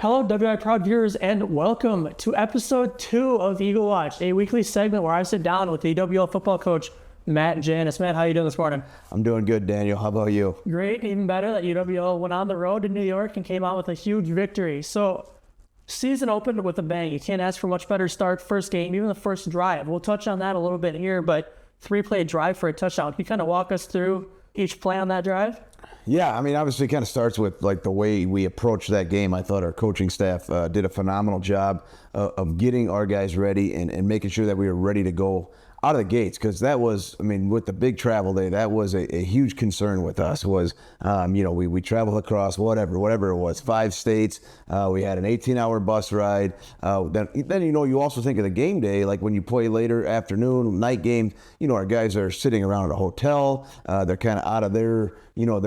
Hello, WI Proud viewers, and welcome to episode 2 of Eagle Watch, a weekly segment where I sit down with the EWL football coach, Matt Janus. Matt, how you doing this morning? I'm doing good, Daniel. How about you? Great, even better that UWL went on the road to New York and came out with a huge victory. So, season opened with a bang. You can't ask for a much better start. First game, even the first drive. We'll touch on that a little bit here, but 3-play drive for a touchdown. Can you kind of walk us through each play on that drive? Yeah, I mean, obviously it kind of starts with like the way we approached that game. I thought our coaching staff did a phenomenal job of getting our guys ready and making sure that we were ready to go out of the gates, because that was, I mean, with the big travel day, that was a huge concern with us was, we traveled across whatever it was, 5 states. We had an 18-hour bus ride. Then, you also think of the game day, like when you play later afternoon, night game, our guys are sitting around at a hotel. They're kind of out of their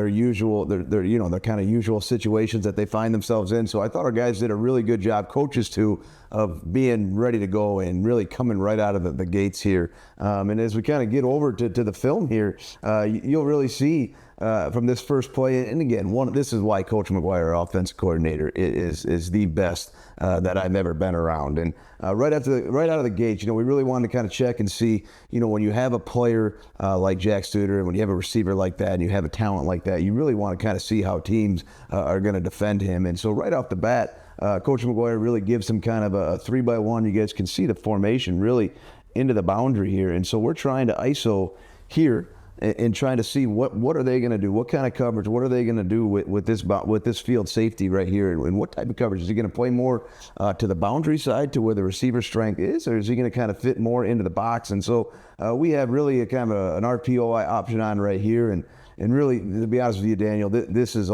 usual situations that they find themselves in. So I thought our guys did a really good job, coaches too, of being ready to go and really coming right out of the gates here. And as we kind of get over to the film here, you'll really see from this first play, and again, this is why Coach McGuire, our offensive coordinator, is the best that I've ever been around. And right out of the gates, we really wanted to kind of check and see, when you have a player like Jack Studer, and when you have a receiver like that, and you have a talent like that, you really want to kind of see how teams are going to defend him. And so right off the bat, Coach McGuire really gives him kind of a 3-by-1. You guys can see the formation really into the boundary here. And so we're trying to ISO here and trying to see what are they going to do, what kind of coverage, what are they going to do with this field safety right here, and what type of coverage is he going to play more to the boundary side, to where the receiver strength is, or is he going to kind of fit more into the box? And so we have really a kind of an RPI option on right here, and really, to be honest with you, Daniel, this is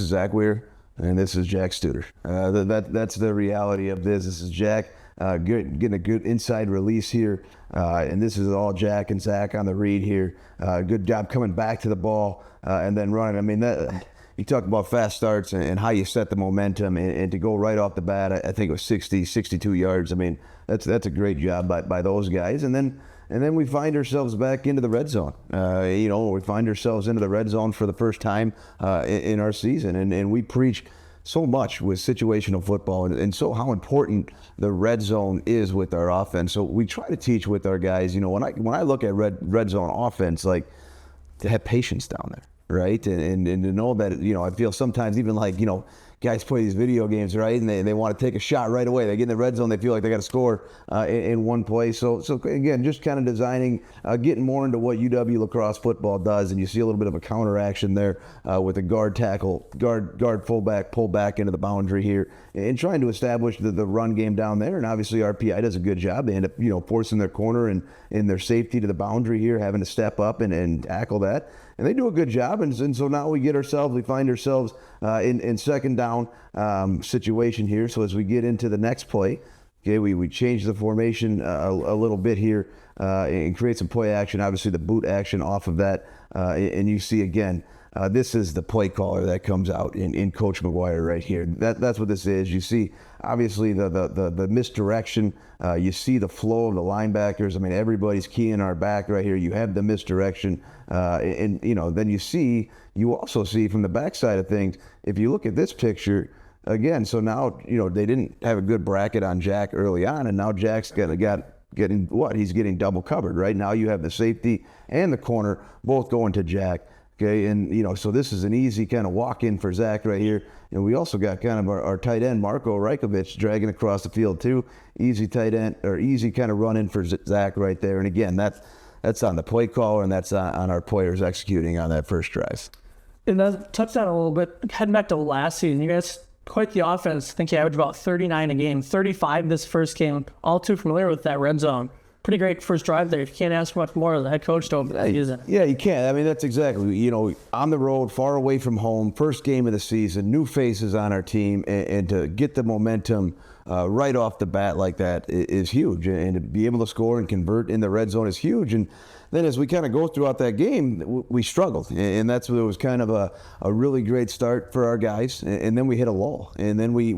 Zach Weir and this is Jack Studer. That's the reality of this. This is Jack getting a good inside release here, and this is all Jack and Zach on the read here. Good job coming back to the ball and then running. I mean, you talk about fast starts and how you set the momentum, and to go right off the bat, I think it was 62 yards. I mean, that's a great job by those guys. And then we find ourselves back into the red zone. We find ourselves into the red zone for the first time in our season, and we preach so much with situational football and so how important the red zone is with our offense. So we try to teach with our guys, when I look at red zone offense, like, to have patience down there, right? And to know that, I feel sometimes even like, guys play these video games, right? And they want to take a shot right away. They get in the red zone, they feel like they got to score in one play. So again, just kind of designing, getting more into what UW lacrosse football does, and you see a little bit of a counter action there with a guard fullback, pull back into the boundary here, and trying to establish the run game down there. And obviously RPI does a good job. They end up, forcing their corner and their safety to the boundary here, having to step up and tackle that. And they do a good job, and so now we find ourselves in second down situation here. So as we get into the next play, okay, we change the formation a little bit here and create some play action, obviously the boot action off of that. And you see again, this is the play caller that comes out in Coach McGuire right here. That's what this is. You see, obviously, the misdirection. You see the flow of the linebackers. I mean, everybody's keying our back right here. You have the misdirection. And then you also see from the backside of things, if you look at this picture, again, so now, they didn't have a good bracket on Jack early on, and now Jack's getting he's getting double covered, right? Now you have the safety and the corner both going to Jack. Okay, and so this is an easy kind of walk-in for Zach right here. And we also got kind of our tight end, Marco Rajkovic, dragging across the field too. Easy tight end, or easy kind of run-in for Zach right there. And again, that's on the play caller, and that's on our players executing on that first drive. And that touched on a little bit, heading back to last season, you guys, quite the offense. I think you averaged about 39 a game, 35 this first game. All too familiar with that red zone. Pretty great first drive there. You can't ask much more of the head coach to open that season. Yeah, you can't. I mean, that's exactly, on the road, far away from home, first game of the season, new faces on our team, and to get the momentum right off the bat like that is huge. And to be able to score and convert in the red zone is huge. And then as we kind of go throughout that game, we struggled. And that's what it was kind of a really great start for our guys. And then we hit a lull. And then we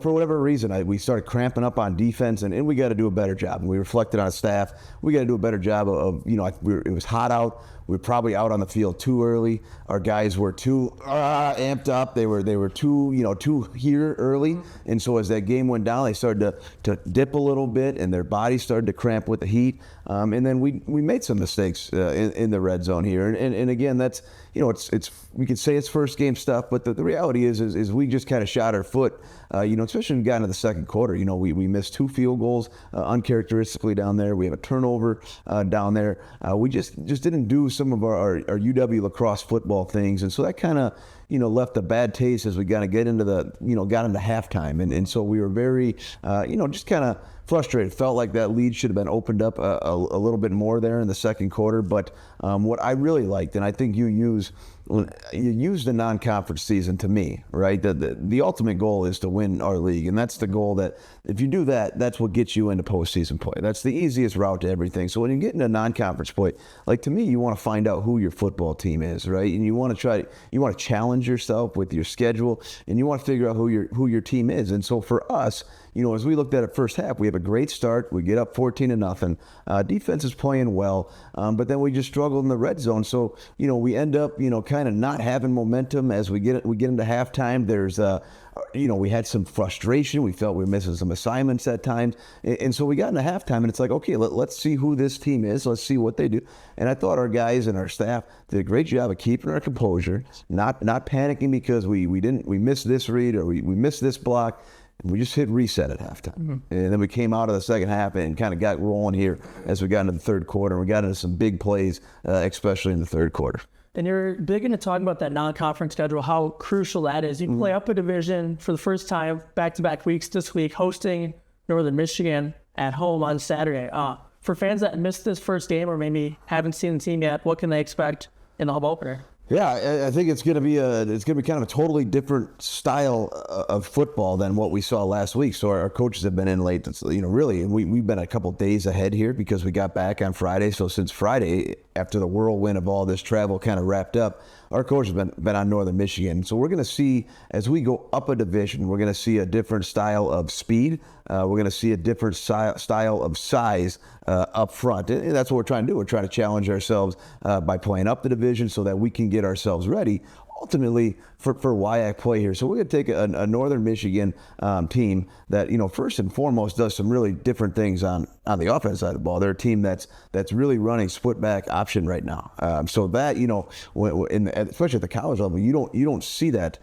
for whatever reason, we started cramping up on defense, and we got to do a better job. And we reflected on staff. We got to do a better job of it was hot out. we're probably out on the field too early. Our guys were too amped up. They were too here early. And so as that game went down, they started to dip a little bit, and their bodies started to cramp with the heat. And then we made some mistakes in the red zone here. And again, that's, it's we could say it's first game stuff, but the reality is we just kind of shot our foot, especially when we got into the second quarter. We missed 2 field goals uncharacteristically down there. We have a turnover down there. We just didn't do some of our UW lacrosse football things, and so that kind of left a bad taste as we got to get into got into halftime, and so we were very just kind of frustrated. Felt like that lead should have been opened up a little bit more there in the second quarter. But what I really liked, and I think you use the non-conference season to me, right? The ultimate goal is to win our league, and that's the goal. That if you do that, that's what gets you into postseason play. That's the easiest route to everything. So when you get into non-conference play, like to me, you want to find out who your football team is, right? And you want to challenge yourself with your schedule, and you want to figure out who your team is. And so for us, as we looked at it first half, we have a great start. We get up 14-0. Defense is playing well, but then we just struggled in the red zone. So, we end up, kind of not having momentum as we get into halftime. There's, we had some frustration. We felt we were missing some assignments at times. And so we got into halftime, and it's like, okay, let's see who this team is. Let's see what they do. And I thought our guys and our staff did a great job of keeping our composure, not panicking because we missed this read or we missed this block. We just hit reset at halftime. Mm-hmm. And then we came out of the second half and kind of got rolling here as we got into the third quarter. We got into some big plays, especially in the third quarter. And you're big into talking about that non-conference schedule, how crucial that is. You play up a division for the first time, back-to-back weeks this week, hosting Northern Michigan at home on Saturday. For fans that missed this first game or maybe haven't seen the team yet, what can they expect in the home opener? Yeah, I think it's going to be kind of a totally different style of football than what we saw last week. So our coaches have been in late. Really, we've been a couple days ahead here because we got back on Friday. So since Friday, after the whirlwind of all this travel kind of wrapped up, our coach has been on Northern Michigan. So we're going to see, as we go up a division, we're going to see a different style of speed. We're going to see a different style of size up front. And that's what we're trying to do. We're trying to challenge ourselves by playing up the division so that we can get ourselves ready ultimately for why I play here. So we're going to take a Northern Michigan team that, first and foremost does some really different things on the offense side of the ball. They're a team that's really running split back option right now. So that, especially at the college level, you don't see that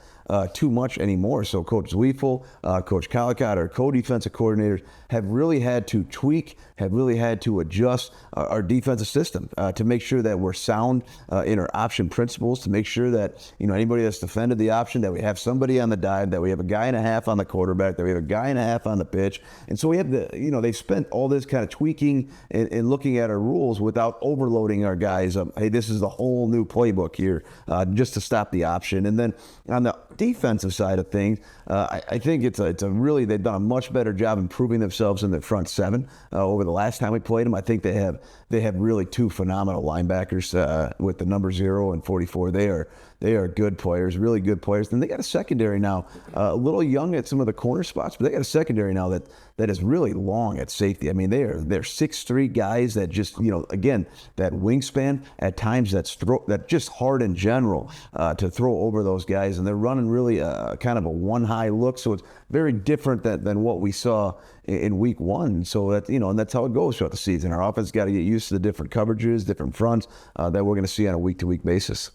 too much anymore. So Coach Zweifel, Coach Calicott, our co-defensive coordinators have really had to tweak, have really had to adjust our defensive system to make sure that we're sound in our option principles, to make sure that, anybody that's defended the option, that we have somebody on the dive, that we have a guy and a half on the quarterback, that we have a guy and a half on the pitch. And so we have they've spent all this kind of tweaking and looking at our rules without overloading our guys. Hey, this is the whole new playbook here just to stop the option. And then on the defensive side of things, I think they've done a much better job improving themselves in the front seven over the last time we played them. I think they have really 2 phenomenal linebackers with the number 0 and 44. They are good players, really good players. And they got a secondary now, a little young at some of the corner spots, but they got a secondary now that is really long at safety. I mean, they're 6'3" guys that just, again, that wingspan at times that just hard in general to throw over those guys. And they're running really kind of a one-high look. So it's very different than what we saw in week 1. So that, and that's how it goes throughout the season. Our offense got to get used to the different coverages, different fronts that we're going to see on a week-to-week basis.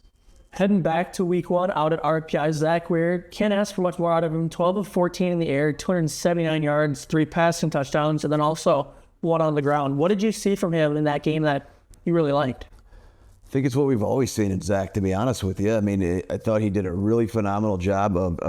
Heading back to week 1 out at RPI, Zach Weird, can't ask for much more out of him. 12 of 14 in the air, 279 yards, 3 passing touchdowns, and then also 1 on the ground. What did you see from him in that game that you really liked? I think it's what we've always seen in Zach, to be honest with you. I mean, I thought he did a really phenomenal job of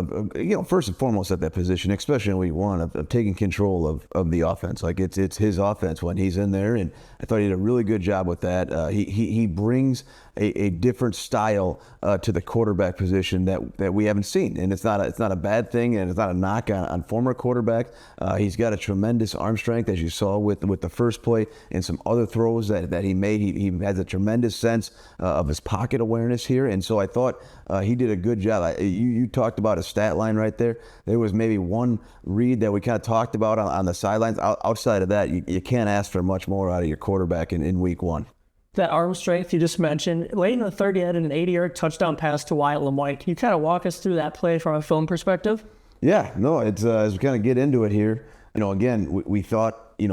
first and foremost at that position, especially in week 1, of taking control of the offense. Like it's his offense when he's in there, and I thought he did a really good job with that. He brings a different style to the quarterback position that we haven't seen, and it's not a bad thing, and it's not a knock on former quarterbacks. He's got a tremendous arm strength, as you saw with the first play and some other throws that he made. He has a tremendous sense of his pocket awareness here, and so I thought he did a good job. You talked about a stat line right there. There was maybe one read that we kind of talked about on the sidelines. Outside of that, you can't ask for much more out of your quarterback in week 1. that arm strength you just mentioned. Late in the third, he had an 80-yard touchdown pass to Wyatt Lemoyne. Can you kind of walk us through that play from a film perspective? Yeah, no, it's as we kind of get into it here. Again, we thought we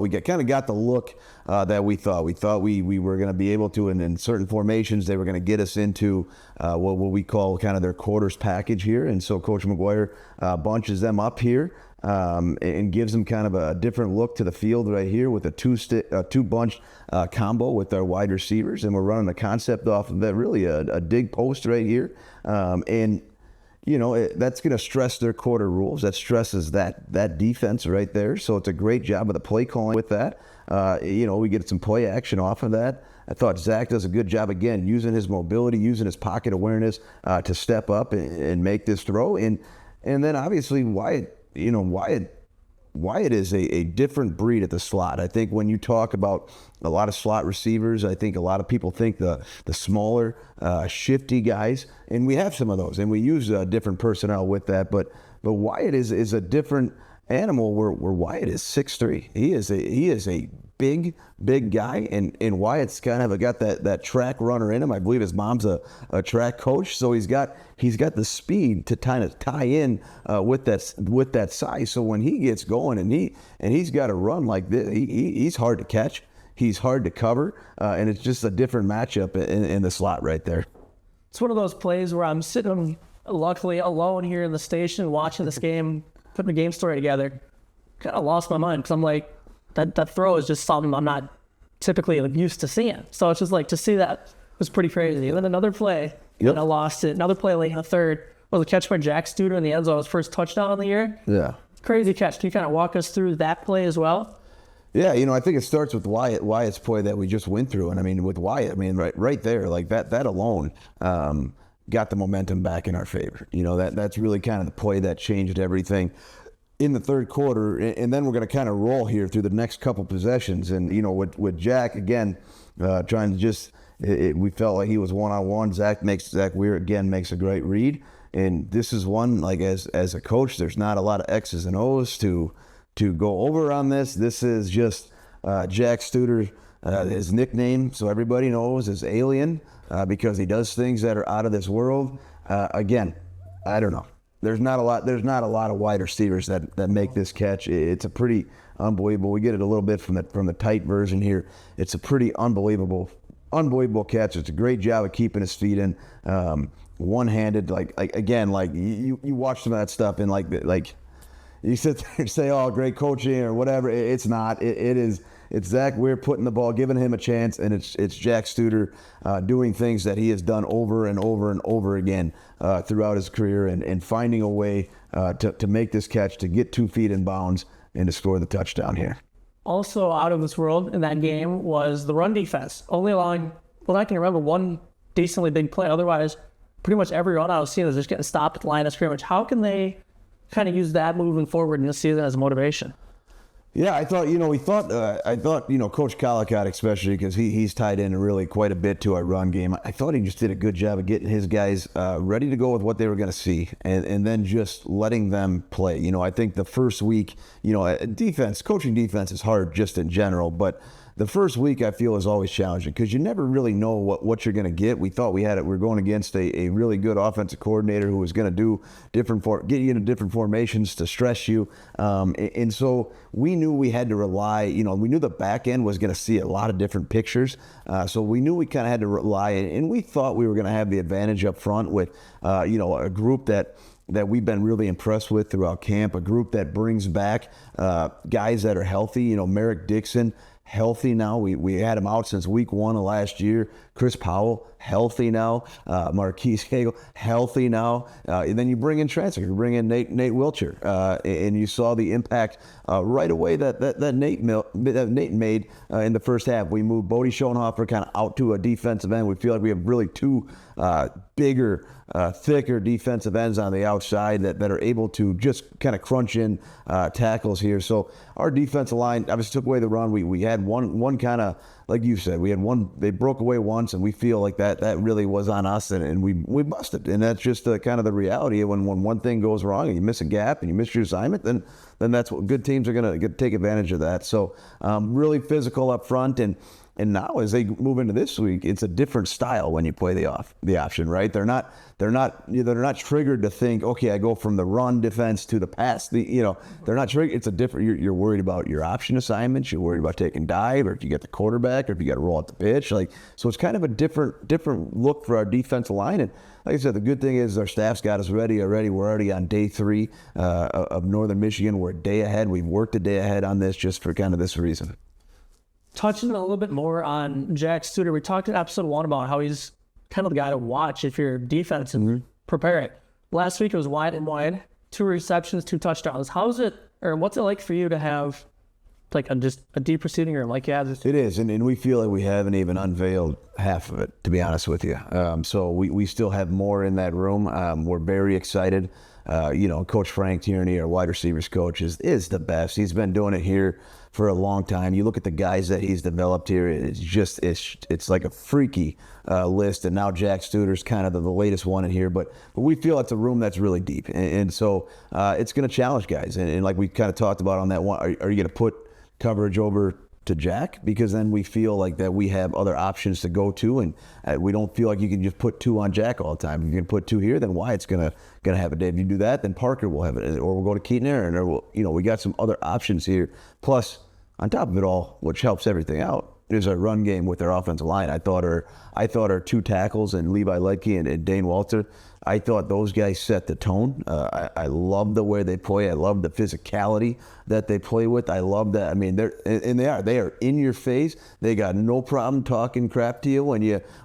kind of got the look that we thought. We thought we were going to be able to, and in certain formations, they were going to get us into what we call kind of their quarters package here. And so Coach McGuire bunches them up here and gives them kind of a different look to the field right here with a two bunch combo with our wide receivers, and we're running the concept off of that, really a dig post right here, and that's going to stress their quarter rules. That stresses that defense right there. So it's a great job of the play calling with that. We get some play action off of that. I thought Zach does a good job, again, using his mobility, using his pocket awareness to step up and make this throw. And then obviously Wyatt is a different breed at the slot. I think when you talk about a lot of slot receivers, I think a lot of people think the smaller, shifty guys, and we have some of those, and we use different personnel with that. But Wyatt is a different animal. Where Wyatt is 6'3". He is a big guy, and Wyatt's kind of got that track runner in him. I believe his mom's a track coach, so he's got the speed to kind of tie in with that size. So when he gets going and he's got to run like this, he's hard to catch, he's hard to cover, and it's just a different matchup in the slot right there. It's one of those plays where I'm sitting, luckily, alone here in the station watching this game, putting the game story together. Kind of lost my mind because I'm like, that throw is just something I'm not typically used to seeing. So it's just like, to see that was pretty crazy. And then another play, and I lost it. Another play late in the third was a catch by Jack Studer in the end zone, his first touchdown of the year. Yeah. Crazy catch. Can you kind of walk us through that play as well? Yeah, I think it starts with Wyatt's play that we just went through. And I mean, with Wyatt, right there, like that alone got the momentum back in our favor. That's really kind of the play that changed everything in the third quarter, and then we're going to kind of roll here through the next couple possessions. And with Jack again trying to just, we felt like he was one-on-one. Zach Weir again makes a great read, and this is one, like, as a coach, there's not a lot of X's and O's to go over on this. This is just Jack Studer, his nickname, so everybody knows, is Alien, because he does things that are out of this world. Again, I don't know. There's not a lot of wide receivers that make this catch. It's a pretty unbelievable. We get it a little bit from the tight version here. It's a pretty unbelievable catch. It's a great job of keeping his feet in, one-handed. Like you watch some of that stuff and like you sit there and say, oh, great coaching or whatever. It's not. It's Zach Weir putting the ball, giving him a chance, and it's Jack Studer doing things that he has done over and over and over again throughout his career, and finding a way to make this catch, to get 2 feet in bounds, and to score the touchdown here. Also out of this world in that game was the run defense. Only allowing, I can remember one decently big play. Otherwise, pretty much every run I was seeing was just getting stopped at the line of scrimmage. How can they kind of use that moving forward in this season as motivation? Yeah, I thought, Coach Collicott, especially because he's tied in really quite a bit to our run game. I thought he just did a good job of getting his guys ready to go with what they were going to see, and then just letting them play. I think the first week, coaching defense is hard just in general, but the first week I feel is always challenging because you never really know what you're going to get. We thought we were going against a really good offensive coordinator who was going to do get you into different formations to stress you. And so we knew we had to rely, we knew the back end was going to see a lot of different pictures. So we knew we kind of had to rely, and we thought we were going to have the advantage up front with, a group that we've been really impressed with throughout camp, a group that brings back guys that are healthy. Merrick Dixon, healthy now. We had him out since week 1 of last year. Chris Powell, healthy now. Marquise Cagle, healthy now. And then you bring in transfer. You bring in Nate Wilcher. And you saw the impact right away that Nate made in the first half. We moved Bodie Schoenhofer kind of out to a defensive end. We feel like we have really 2 bigger, thicker defensive ends on the outside that are able to just kind of crunch in tackles here. So our defensive line obviously took away the run. We had one kind of, like you said, we had one, they broke away once, and we feel like that really was on us, and we busted. And that's just kind of the reality of when one thing goes wrong and you miss a gap and you miss your assignment, then that's what good teams are going to take advantage of that. So really physical up front, and And now as they move into this week, it's a different style when you play the option, right? They're not triggered to think, okay, I go from the run defense to the pass. They're not triggered. It's a different. You're worried about your option assignments. You're worried about taking dive, or if you get the quarterback, or if you got to roll out the pitch. So it's kind of a different look for our defensive line. And like I said, the good thing is our staff's got us ready already. We're already on day 3 of Northern Michigan. We're a day ahead. We've worked a day ahead on this just for kind of this reason. Touching a little bit more on Jack Studer, we talked in episode 1 about how he's kind of the guy to watch if you're defense and prepare it. Last week it was wide and wide, 2 receptions, 2 touchdowns. How's it, or what's it like for you to have like just a deep receiving room like you have? It is, and we feel like we haven't even unveiled half of it, to be honest with you. So we still have more in that room. We're very excited. Coach Frank Tierney, our wide receivers coach, is the best. He's been doing it here for a long time. You look at the guys that he's developed here, it's like a freaky list. And now Jack Studer's kind of the latest one in here. But we feel it's a room that's really deep. And so it's going to challenge guys. And like we kind of talked about on that one, are you going to put coverage over to Jack? Because then we feel like that we have other options to go to, and we don't feel like you can just put 2 on Jack all the time. If you can put 2 here, then Wyatt's gonna have a day. If you do that, then Parker will have it, or we'll go to Keaton Aaron, or we got some other options here. Plus, on top of it all, which helps everything out, is our run game with our offensive line. I thought our 2 tackles, and Levi Ledke and Dane Walter, I thought those guys set the tone. I love the way they play. I love the physicality that they play with. I love that. I mean, they are in your face. They got no problem talking crap to you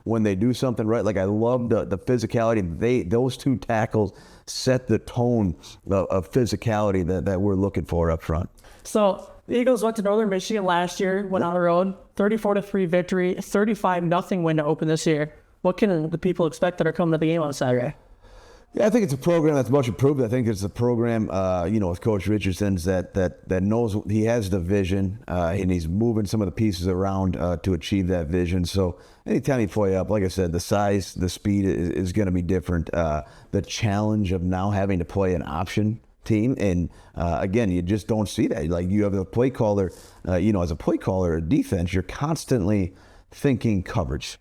when they do something right. Like, I love the physicality. Those 2 tackles set the tone of physicality that we're looking for up front. So the Eagles went to Northern Michigan last year, went on the road, 34-3 victory, 35-0 win to open this year. What can the people expect that are coming to the game on Saturday? Yeah, I think it's a program that's much improved. I think it's a program, with Coach Richardson's that knows he has the vision, and he's moving some of the pieces around to achieve that vision. So anytime you play up, like I said, the size, the speed is going to be different. The challenge of now having to play an option team, and again, you just don't see that. Like, you have a play caller, as a play caller, a defense, you're constantly thinking coverage.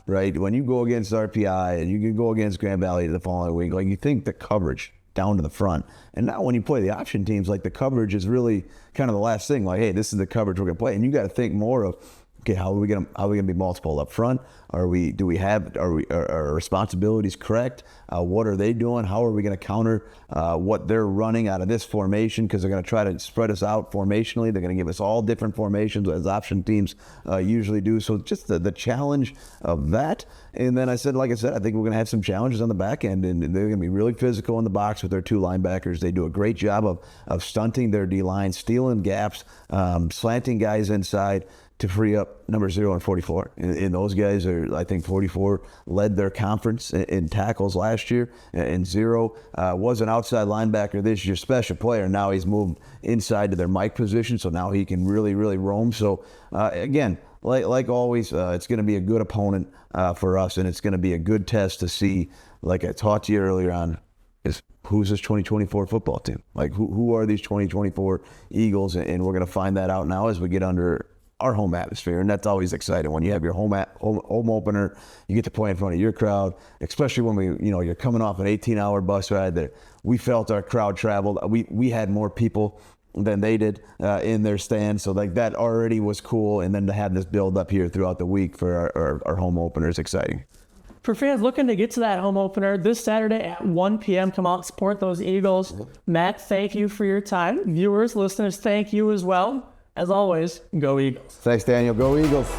Right? When you go against RPI and you can go against Grand Valley the following week, like, you think the coverage down to the front. And now when you play the option teams, like, the coverage is really kind of the last thing. Like, hey, this is the coverage we're going to play. And you got to think more of, okay, how are we going to be multiple up front? Are our responsibilities correct? What are they doing? How are we going to counter what they're running out of this formation? Because they're going to try to spread us out formationally. They're going to give us all different formations as option teams usually do. So just the challenge of that. And then I said, I think we're going to have some challenges on the back end, and they're going to be really physical in the box with their 2 linebackers. They do a great job of stunting their D-line, stealing gaps, slanting guys inside to free up number 0 and 44. And those guys are, I think 44 led their conference in tackles last year, and 0 was an outside linebacker this year, special player. Now he's moved inside to their Mike position, so now he can really, really roam. So again, like always, it's going to be a good opponent for us, and it's going to be a good test to see, like I taught you earlier on, is who's this 2024 football team? Like, who are these 2024 Eagles? And we're going to find that out now as we get under our home atmosphere, and that's always exciting when you have your home opener. You get to play in front of your crowd, especially when you're coming off an 18-hour bus ride. That we felt our crowd traveled. We had more people than they did in their stand, so like that already was cool. And then to have this build up here throughout the week for our home opener is exciting. For fans looking to get to that home opener this Saturday at 1 p.m., come out and support those Eagles. Matt, thank you for your time. Viewers, listeners, thank you as well. As always, go Eagles. Thanks, Daniel. Go Eagles.